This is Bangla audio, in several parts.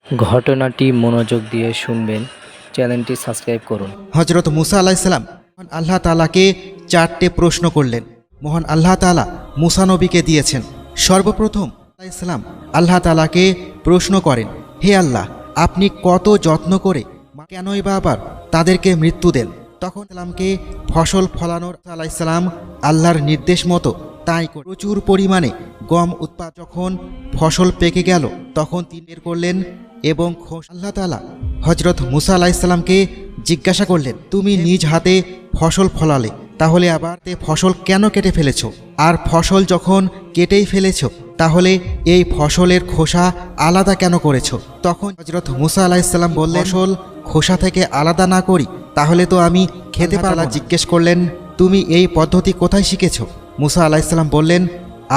ঘটনাটি মনোযোগ দিয়ে শুনবেন। চ্যানেলটি সাবস্ক্রাইব করুন। হজরত মুসা আলাইসাল্লাম মহান আল্লাহ তাআলাকে 4টে প্রশ্ন করলেন। মহান আল্লাহ তাআলা মুসা নবীকে দিয়েছেন। সর্বপ্রথম আলাইসাল্লাম আল্লাহ তাআলাকে প্রশ্ন করেন, হে আল্লাহ, আপনি কত যত্ন করে কেনই বা আবার তাদেরকে মৃত্যু দেন? তখন সালামকে ফসল ফলানোর আলাইসাল্লাম আল্লাহর নির্দেশ মতো তাই প্রচুর পরিমাণে গম উৎপাদন। যখন ফসল পেকে গেল তখন তিনি বের করলেন এবং আল্লাহ তাআলা হজরত মুসা আলাইসাল্লামকে জিজ্ঞাসা করলেন, তুমি নিজ হাতে ফসল ফলালে, তাহলে আবার ফসল কেন কেটে ফেলেছ? আর ফসল যখন কেটেই ফেলেছ, তাহলে এই ফসলের খোসা আলাদা কেন করেছ? তখন হজরত মুসা আলাইসাল্লাম বললেন, ফসল খোসা থেকে আলাদা না করি তাহলে তো আমি খেতে পারলাম না। জিজ্ঞেস করলেন, তুমি এই পদ্ধতি কোথায় শিখেছ? মুসা আলাইসাল্লাম বললেন,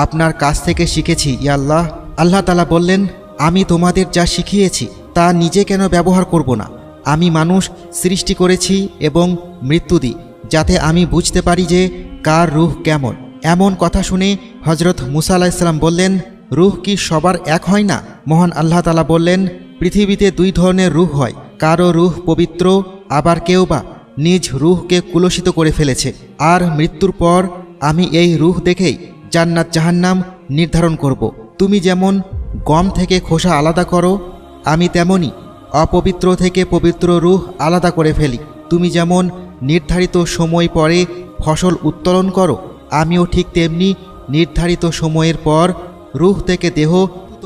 আপনার কাছ থেকে শিখেছি ইয়া আল্লাহ। আল্লাহ তাআলা বললেন, আমি তোমাদের যা শিখিয়েছি তা নিজে কেন ব্যবহার করব না? আমি মানুষ সৃষ্টি করেছি এবং মৃত্যু দিই, যাতে আমি বুঝতে পারি যে কার রূহ কেমন। এমন কথা শুনে হজরত মুসা আলাইসাল্লাম বললেন, রূহ কি সবার এক হয় না? মহান আল্লাহ তাআলা বললেন, পৃথিবীতে 2 ধরনের রূহ হয়, কারো রূহ পবিত্র, আবার কেউ বা নিজ রূহকে কুলসিত করে ফেলেছে। আর মৃত্যুর পর আমি এই রূহ দেখেই জান্নাত জাহান্নাম নির্ধারণ করব। তুমি যেমন গম থেকে খোসা আলাদা করো, আমি তেমনি অপবিত্র থেকে পবিত্র রূহ আলাদা করে ফেলি। তুমি যেমন নির্ধারিত সময় পরে ফসল উত্তোলন করো, আমিও ঠিক তেমনি নির্ধারিত সময়ের পর রূহ থেকে দেহ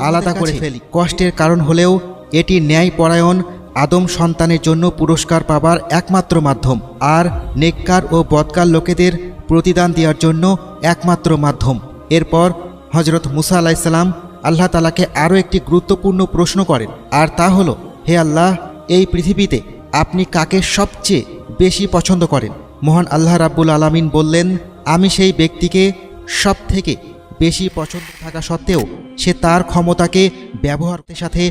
আলাদা করে ফেলি। কষ্টের কারণ হলেও এটি ন্যায়পরায়ণ আদম সন্তানের জন্য পুরস্কার পাবার একমাত্র মাধ্যম, আর নেককার ও বদকার লোকেদের প্রতিদান দেওয়ার জন্য একমাত্র মাধ্যম। এরপর হজরত মুসা আলাইসাল্লাম আল্লাহ তাআলাকে আরও একটি গুরুত্বপূর্ণ প্রশ্ন করেন, আর তা হলো, হে আল্লাহ, এই পৃথিবীতে আপনি কাকে সবচেয়ে বেশি পছন্দ করেন? মহান আল্লাহ রাব্বুল আলামিন বললেন, আমি সেই ব্যক্তিকে সব থেকে বেশি পছন্দ থাকা সত্ত্বেও সে তার ক্ষমতাকে ব্যবহারের সাথে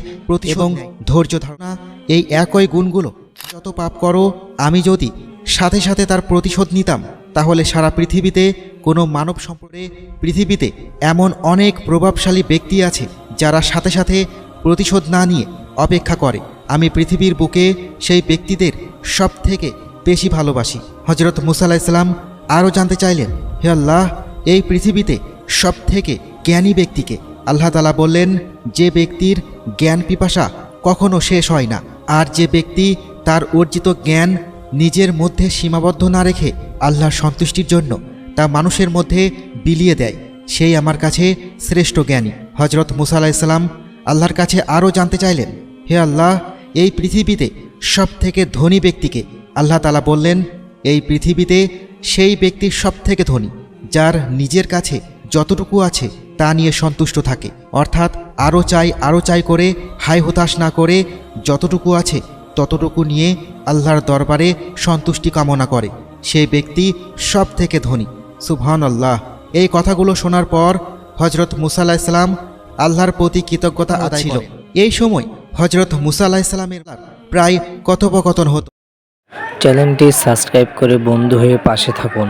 এবং ধৈর্য ধারণা, এই একই গুণগুলো যত পাপ করো, আমি যদি সাথে সাথে তার প্রতিশোধ নিতাম, তাহলে সারা পৃথিবীতে কোনো মানব সম্পর্কে পৃথিবীতে এমন অনেক প্রভাবশালী ব্যক্তি আছে যারা সাথে সাথে প্রতিশোধ না নিয়ে অপেক্ষা করে। আমি পৃথিবীর বুকে সেই ব্যক্তিদের সব থেকে বেশি ভালোবাসি। হজরত মুসা আলাইসাল্লাম আরও জানতে চাইলেন, হে আল্লাহ, এই পৃথিবীতে সব থেকে জ্ঞানী ব্যক্তিকে? আল্লাহ তাআলা বললেন, যে ব্যক্তির জ্ঞান পিপাসা কখনো শেষ হয় না, আর যে ব্যক্তি তার অর্জিত জ্ঞান নিজের মধ্যে সীমাবদ্ধ না রেখে আল্লাহর সন্তুষ্টির জন্য তা মানুষের মধ্যে বিলিয়ে দেয়, সেই আমার কাছে শ্রেষ্ঠ জ্ঞানী। হজরত মুসা আলাইসাল্লাম আল্লাহর কাছে আরও জানতে চাইলেন, হে আল্লাহ, এই পৃথিবীতে সব থেকে ধনী ব্যক্তিকে? আল্লাহ তাআলা বললেন, এই পৃথিবীতে সেই ব্যক্তি সব থেকে ধনী যার নিজের কাছে যতটুকু আছে তা নিয়ে সন্তুষ্ট থাকে, অর্থাৎ আরও চাই করে হাই হতাশ না করে যতটুকু আছে ততটুকু নিয়ে আল্লাহর দরবারে সন্তুষ্টি কামনা করে, সেই ব্যক্তি সব থেকে ধনী। সুবহানাল্লাহ। এই কথাগুলো শোনার পর হজরত মুসা আলাইসাল্লাম আল্লাহর প্রতি কৃতজ্ঞতা আদায় ছিল। এই সময় হজরত মুসা আলাইসাল্লামের প্রায় কথোপকথন হতো। চ্যানেলটি সাবস্ক্রাইব করে বন্ধু হয়ে পাশে থাকুন।